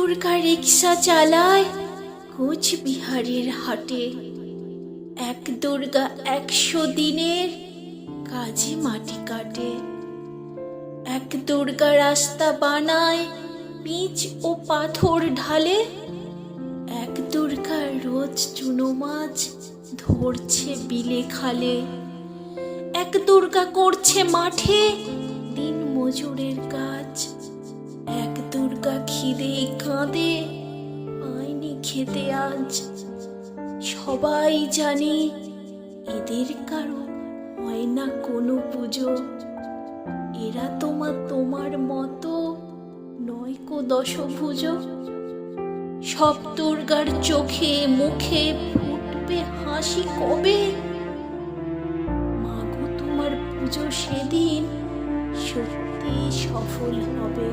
দুর্গা রিক্সা চালায় কোচবিহারের হাটে। এক দুর্গা 100 দিনের কাজে মাটি কাটে। এক দুর্গা রাস্তা বানায় পিচ ও পাথর ঢালে। এক দুর্গা রোজ চুনো মাছ ধরছে বিলে খালে। এক দুর্গা করছে মাঠে দিন মজুরের কাজ। এক দুর্গা খিদে কাঁদে পায়নি খেতে আজ। সবাই জানে এদের কারো হয় না কোনো পুজো। এরা তোমার মতো নয় কো দশভুজ। সব দুর্গার চোখে মুখে ফুটবে হাসি কবে। মাগো তোমার পুজো সেদিন সত্যি সফল হবে।